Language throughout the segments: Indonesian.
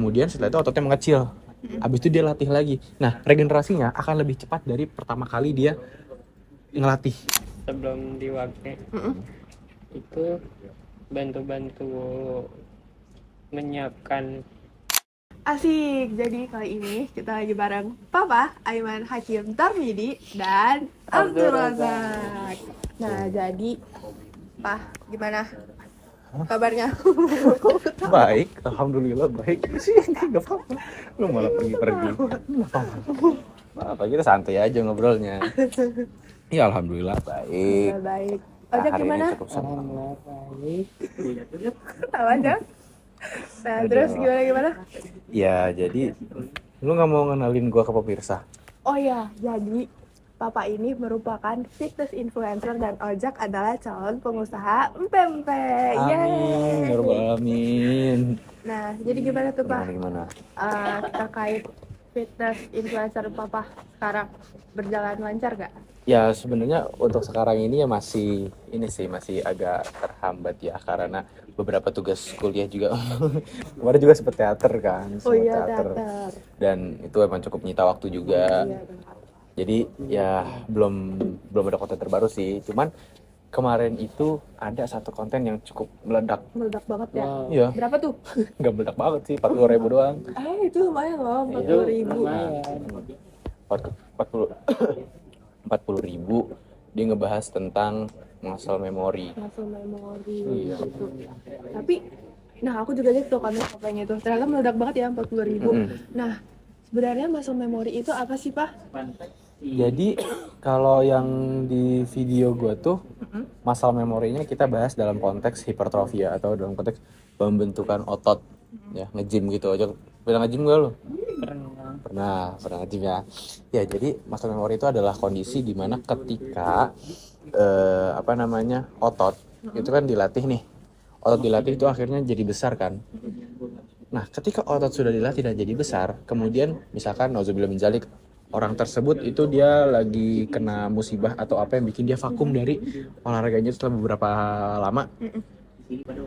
Kemudian setelah itu ototnya mengecil. Habis itu dia latih lagi. Nah, regenerasinya akan lebih cepat dari pertama kali dia ngelatih. Sebelum diwakil itu bantu-bantu menyiapkan. Asik, jadi kali ini kita lagi bareng Papa, Aiman Hakim Tarmidi, dan Abdul Razak. Nah, jadi Pak, gimana kabarnya? Baik, alhamdulillah baik. Sih, enggak apa-apa. Lu malah pergi-pergi. Apa kita santai aja ngobrolnya. Ya alhamdulillah baik. Baik. Nah, Ojek hari gimana? ini cukup senang. Baik. Tahu aja. Nah, terus gimana? Ya, jadi lu nggak mau ngenalin gua ke pemirsa? Oh ya, jadi Papa ini merupakan fitness influencer dan Ojak adalah calon pengusaha Empempe. Amin, ya rabbal alamin. Nah, jadi gimana tuh Pak? Gimana? Terkait fitness influencer Papa sekarang berjalan lancar gak? Ya sebenarnya untuk sekarang ini ya masih agak terhambat ya karena beberapa tugas kuliah juga kemarin juga sempet teater kan, Teater. dan itu emang cukup nyita waktu juga. Iya. Jadi ya belum ada konten terbaru sih, cuman kemarin itu ada satu konten yang cukup meledak Banget ya. Wow. Iya. Berapa tuh? Nggak meledak banget sih, 40.000 doang. Itu lumayan loh, Itu 40.000. lumayan. 40.000 dia ngebahas tentang muscle memory. Muscle memory. Iya. Gitu. Tapi, nah aku juga lihat tuh konten Papanya itu. Ternyata meledak banget ya 40.000. Nah, sebenarnya muscle memory itu apa sih Pak? Jadi kalau yang di video gue tuh muscle memory-nya kita bahas dalam konteks hipertrofia atau dalam konteks pembentukan otot, ya nge-gym gitu aja. Pernah nge-gym gak lo? Pernah nge-gym ya. Ya jadi muscle memory itu adalah kondisi di mana ketika otot itu kan dilatih nih. Otot dilatih itu akhirnya jadi besar kan. Nah, ketika otot sudah dilatih dan jadi besar, kemudian misalkan nauzubillah min dzalik, orang tersebut itu dia lagi kena musibah atau apa yang bikin dia vakum dari olahraganya setelah beberapa lama.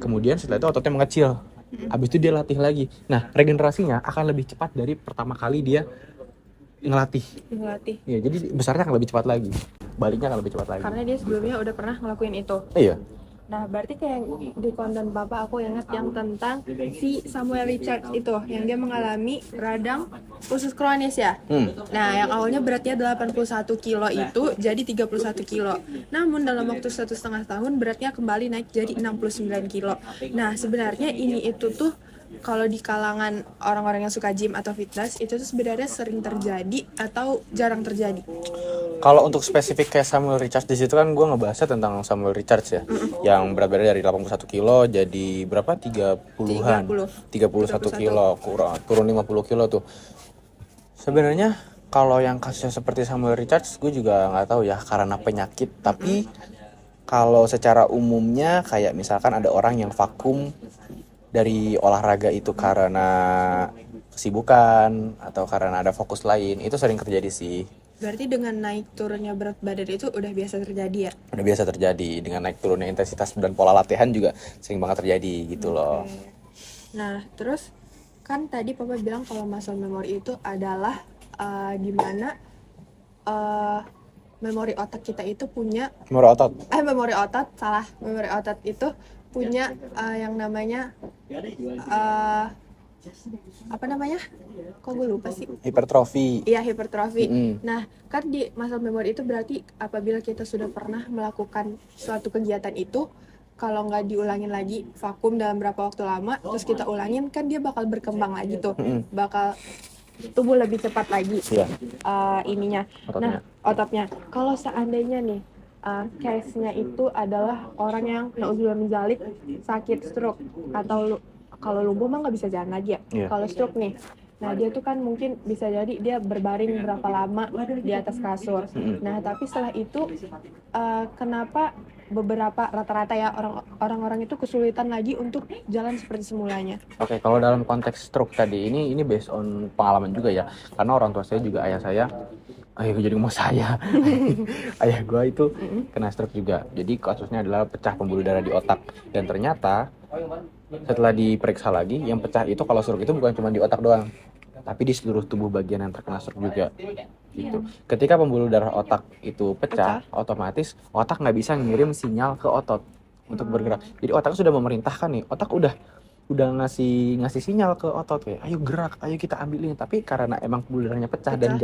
Kemudian setelah itu ototnya mengecil. Habis itu dia latih lagi. Nah, regenerasinya akan lebih cepat dari pertama kali dia ngelatih. Ya, jadi besarnya akan lebih cepat lagi. Baliknya akan lebih cepat lagi. Karena dia sebelumnya udah pernah ngelakuin itu. Iya. Nah, berarti kayak di konten Papa aku ingat yang tentang si Samuel Richards itu, yang dia mengalami radang usus kronis ya. Nah, yang awalnya beratnya 81 kilo itu jadi 31 kilo. Namun dalam waktu 1,5 tahun beratnya kembali naik jadi 69 kilo. Nah, sebenarnya ini itu tuh kalau di kalangan orang-orang yang suka gym atau fitness itu tuh sebenarnya sering terjadi atau jarang terjadi. Kalau untuk spesifik kayak Samuel Richards di situ kan gue ngebahasnya tentang Samuel Richards ya, yang berat badannya dari 81 kilo jadi berapa? 30-an. 31 kilo, turun 50 kilo tuh. Sebenarnya kalau yang kasusnya seperti Samuel Richards gue juga nggak tahu ya karena penyakit, tapi kalau secara umumnya kayak misalkan ada orang yang vakum dari olahraga itu karena kesibukan atau karena ada fokus lain, itu sering terjadi sih. Berarti dengan naik turunnya berat badan itu udah biasa terjadi ya? Udah biasa terjadi, dengan naik turunnya intensitas dan pola latihan juga sering banget terjadi gitu loh. Nah, terus kan tadi Papa bilang kalau muscle memory itu adalah gimana memori otak kita itu punya memori otot itu punya yang namanya kok gue lupa sih? Hipertrofi. Iya, hipertrofi. Nah, kan di muscle memory itu berarti apabila kita sudah pernah melakukan suatu kegiatan itu, kalau nggak diulangin lagi vakum dalam berapa waktu lama, terus kita ulangin, kan dia bakal berkembang lagi tuh, bakal tumbuh lebih cepat lagi ototnya. Kalau seandainya nih case-nya itu adalah orang yang nauzubillah min dzalik sakit stroke atau kalau lumpuh mah nggak bisa jalan lagi ya. Kalau stroke nih, nah dia tuh kan mungkin bisa jadi dia berbaring berapa lama di atas kasur. Nah tapi setelah itu kenapa beberapa rata-rata ya orang-orang itu kesulitan lagi untuk jalan seperti semulanya? Oke, kalau dalam konteks stroke tadi ini based on pengalaman juga ya, karena orang tua saya juga ayah gue itu kena stroke juga. Jadi kasusnya adalah pecah pembuluh darah di otak, dan ternyata Setelah diperiksa lagi, yang pecah itu kalau stroke itu bukan cuma di otak doang, tapi di seluruh tubuh bagian yang terkena stroke juga. Gitu. Ketika pembuluh darah otak itu pecah, otomatis otak nggak bisa ngirim sinyal ke otot untuk bergerak. Jadi otak sudah memerintahkan nih, otak udah ngasih sinyal ke otot kayak ayo gerak, ayo kita ambilin. Tapi karena emang pembuluh darahnya pecah dan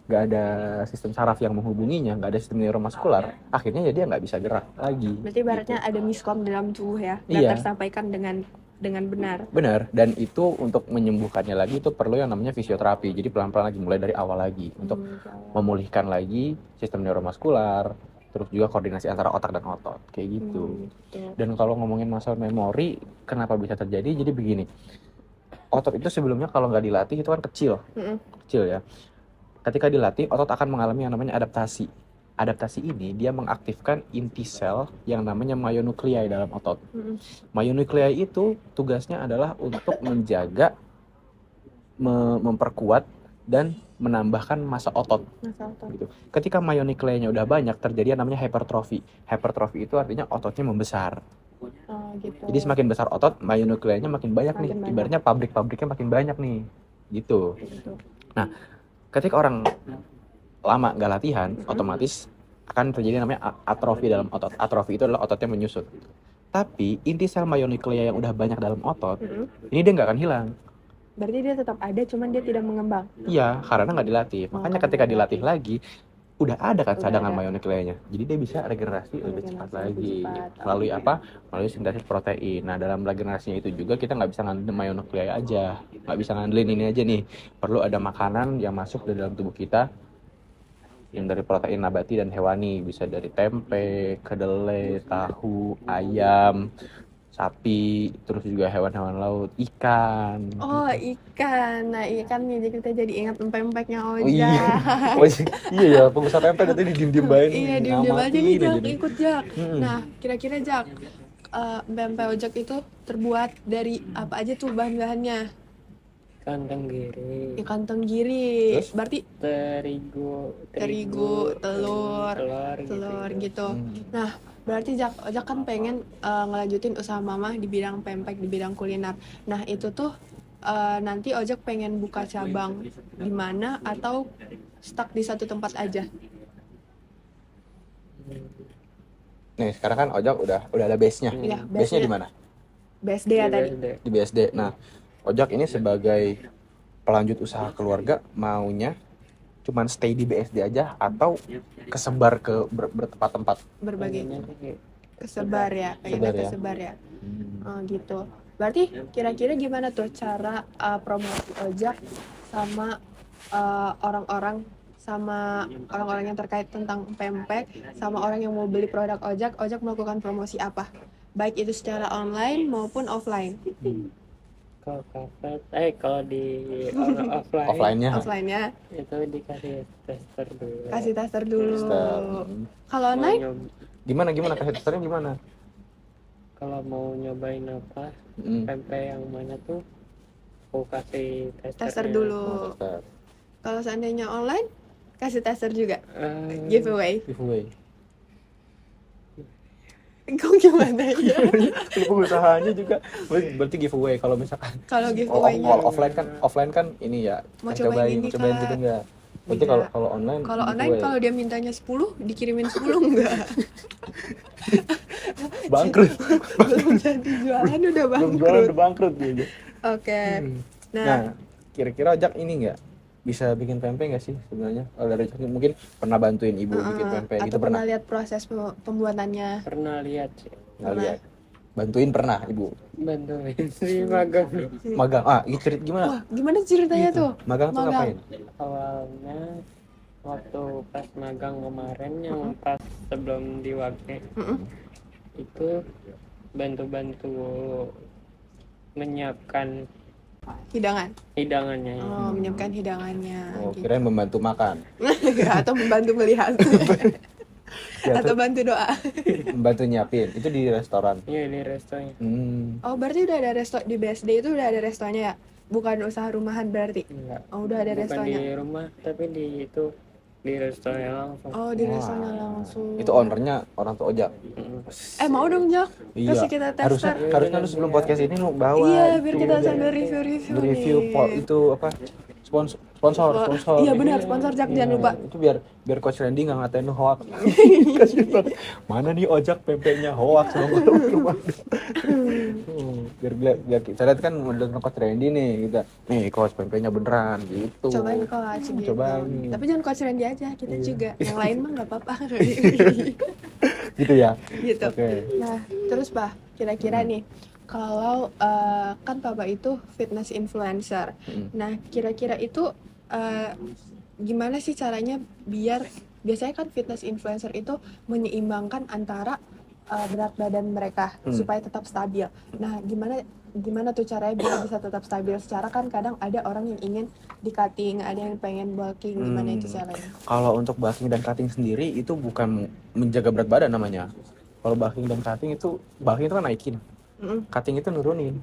nggak ada sistem saraf yang menghubunginya, nggak ada sistem neuromuskular, akhirnya ya dia nggak bisa gerak lagi. Berarti ibaratnya ada miskom dalam tubuh ya, nggak Iya. tersampaikan dengan benar. Benar, dan itu untuk menyembuhkannya lagi itu perlu yang namanya fisioterapi. Jadi pelan-pelan lagi, mulai dari awal lagi untuk memulihkan lagi sistem neuromuskular, terus juga koordinasi antara otak dan otot, kayak gitu. Dan kalau ngomongin masalah memori, kenapa bisa terjadi? Jadi begini, otot itu sebelumnya kalau nggak dilatih itu kan kecil ya. Ketika dilatih, otot akan mengalami yang namanya adaptasi. Adaptasi ini dia mengaktifkan inti sel yang namanya myonuclei dalam otot. Myonuclei itu tugasnya adalah untuk menjaga, memperkuat dan menambahkan massa otot. Gitu. Ketika myonuclei-nya udah banyak, terjadi yang namanya hypertrofi. Hypertrofi itu artinya ototnya membesar. Gitu. Jadi semakin besar otot, myonuclei-nya makin banyak nih. Makin banyak. Ibaratnya pabrik-pabriknya makin banyak nih. Gitu. Nah, ketika orang lama nggak latihan, otomatis akan terjadi namanya atrofi dalam otot. Atrofi itu adalah ototnya menyusut. Tapi inti sel myonuclei yang udah banyak dalam otot, ini dia nggak akan hilang. Berarti dia tetap ada, cuman dia tidak mengembang. Iya, karena nggak dilatih. Makanya ketika dilatih lagi, udah ada kan cadangan myonuclei-nya. Jadi dia bisa regenerasi lebih cepat lagi. Melalui apa? Melalui sintesis protein. Nah, dalam regenerasinya itu juga kita nggak bisa ngandelin myonuclei aja. Nggak bisa ngandelin ini aja nih. Perlu ada makanan yang masuk ke dalam tubuh kita yang dari protein nabati dan hewani. Bisa dari tempe, kedelai, tahu, ayam, sapi, terus juga hewan-hewan laut, ikan. Oh, ikan. Nah, ikan nih kita jadi ingat empek-empeknya Oh Ojak. iya, iya ya, pengusaha tempe tadi diem-diem baik. Iya, diem-diem aja nih Jak, ikut Jak. Nah, kira-kira Jak, pempek Ojak itu terbuat dari apa aja tuh bahan-bahannya? Ikan tenggiri, Ikan tenggiri, Terus? berarti terigu, telur gitu. Nah, berarti Ojak kan pengen ngelanjutin usaha Mama di bidang pempek, di bidang kuliner. Nah, itu tuh nanti Ojak pengen buka cabang di mana atau stuck di satu tempat aja? Nih, sekarang kan Ojak udah ada base-nya. Iya, Base-nya di mana? BSD ya tadi. Di BSD. Nah, Ojak ini sebagai pelanjut usaha keluarga maunya cuman stay di BSD aja atau kesebar ke bertempat-tempat. Berbagai kesebar ya, pengennya kesebar ya. Gitu. Berarti kira-kira gimana tuh cara promosi Ojak sama orang-orang yang terkait tentang pempek, sama orang yang mau beli produk Ojak melakukan promosi apa? Baik itu secara online maupun offline. Kalau di Offline-nya itu dikasih tester dulu. kasih tester dulu. Tester. Kalau online Gimana kasih testernya gimana? Kalau mau nyobain apa pempek yang mana tuh aku kasih tester dulu. Tester. Kalau seandainya online kasih tester juga. Eh, Giveaway. Kok gimana ya? Pengusahanya juga berarti giveaway. Kalau misalkan Kalau giveaway-nya kalau offline kan ini ya mau cobain ini, cobain Kak. gitu enggak. Berarti Enggak. kalau online Kalau online giveaway. kalau dia mintanya 10 dikirimin 10 enggak? Bangkrut. Belum jadi jualan udah Belum jualan bangkrut. udah bangkrut gitu. Oke. Nah, Nah, kira-kira Ojak ini enggak bisa bikin pempek nggak sih sebenarnya? Kalau dari Ojak mungkin pernah bantuin ibu bikin pempek atau gitu pernah pernah? lihat proses pembuatannya? pernah lihat sih, Nggak lihat. Bantuin pernah ibu. bantuin si magang. Magang. Ini cerita gimana? Wah, gimana ceritanya tuh? Magang tuh ngapain? Awalnya waktu pas magang kemarin yang pas sebelum diwakil itu bantu-bantu menyiapkan hidangannya. Oh, menyiapkan hidangannya. Oh, Gitu. kirain membantu makan. Atau membantu melihat. Ya, Atau bantu doa. membantu nyiapin. Itu di restoran. Iya di restonya. Oh, berarti udah ada resto di BSD itu udah ada restonya ya? Bukan usaha rumahan berarti? Enggak. Oh, udah ada Bukan restonya. di rumah tapi di itu di restoran langsung. Oh, di Wah. restoran langsung. Itu ownernya orang tua ojek. Mau dong, Jak? Iya. Kasih kita Harusnya tester. lu sebelum podcast ini lu bawa. Iya, biar itu, kita sambil review-review review nih. itu apa? Sponsor. Iya benar, sponsor Jak, jangan lupa. Itu biar Coach Randy nggak ngatain lu hoax. Kasih tau, mana nih ojek pempeknya hoax dong. biar kita lihat kan model Coach Randy nih kita. Nih Coach pempeknya beneran gitu. Cobain Coach gitu. Cobain. Tapi jangan Coach Randy aja, kita juga. Yang lain mah nggak apa-apa. Gitu ya. Gitu. Oke. Nah, terus Bah, kira-kira nih, kalau kan Papa itu fitness influencer. Nah, kira-kira itu gimana sih caranya biar biasanya kan fitness influencer itu menyeimbangkan antara berat badan mereka supaya tetap stabil. Nah, gimana tuh caranya biar bisa tetap stabil? Secara kan kadang ada orang yang ingin di cutting, ada yang pengen bulking, gimana itu caranya? Kalau untuk bulking dan cutting sendiri itu bukan menjaga berat badan namanya. Kalau bulking dan cutting itu kan naikin. Cutting itu nurunin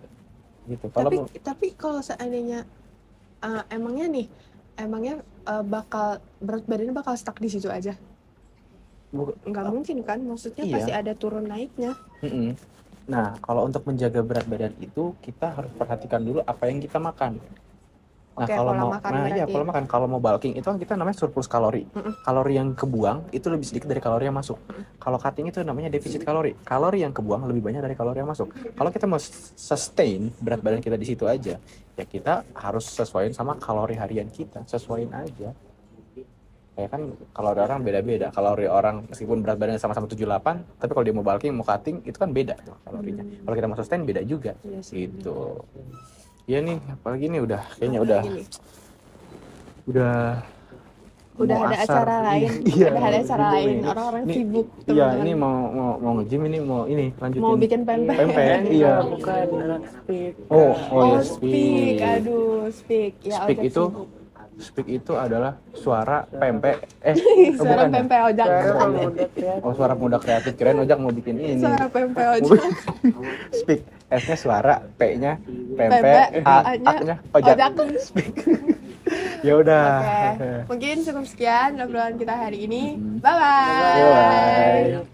gitu. Tapi kalau seandainya emangnya bakal berat badannya bakal stuck di situ aja? Nggak mungkin kan? Maksudnya Iya. pasti ada turun naiknya. Nah, kalau untuk menjaga berat badan itu kita harus perhatikan dulu apa yang kita makan. Nah, Oke, kalau pola mau makan iya, berarti. pola makan. Kalau mau bulking itu kan kita namanya surplus kalori. Kalori yang kebuang itu lebih sedikit dari kalori yang masuk. Kalau cutting itu namanya defisit kalori. Kalori yang kebuang lebih banyak dari kalori yang masuk. Kalau kita mau sustain berat badan kita di situ aja, ya kita harus sesuaiin sama kalori harian kita, sesuaiin aja. Kayak kan kalori orang beda-beda. Kalori orang meskipun berat badannya sama-sama 78, tapi kalau dia mau bulking, mau cutting itu kan beda tuh kalorinya. Kalau kita mau sustain beda juga. Iya sih. Gitu. Iya nih, apalagi nih kayaknya udah Udah mau ada asar. acara lain. Iya, Udah ada acara sibuk lain. ini. Orang-orang Ini- sibuk. Iya, teman-teman. ini mau nge-gym, ini mau lanjutin. Mau bikin pempek. Iya. Bukan anak speak. Oh ya, Speak. Aduh, speak. Ya, Speak ojek itu sibuk. Speak itu adalah suara pempek. Suara bukan ya? pempek ojek. Oh, suara pemuda kreatif. Kirain ojek mau bikin ini. Suara pempek ojek. Speak. S-nya suara, P-nya Pempek, pempek, A-nya A-nya ojek. Speak. Ya udah. Oke. Mungkin cukup sekian obrolan kita hari ini. Bye-bye. Bye.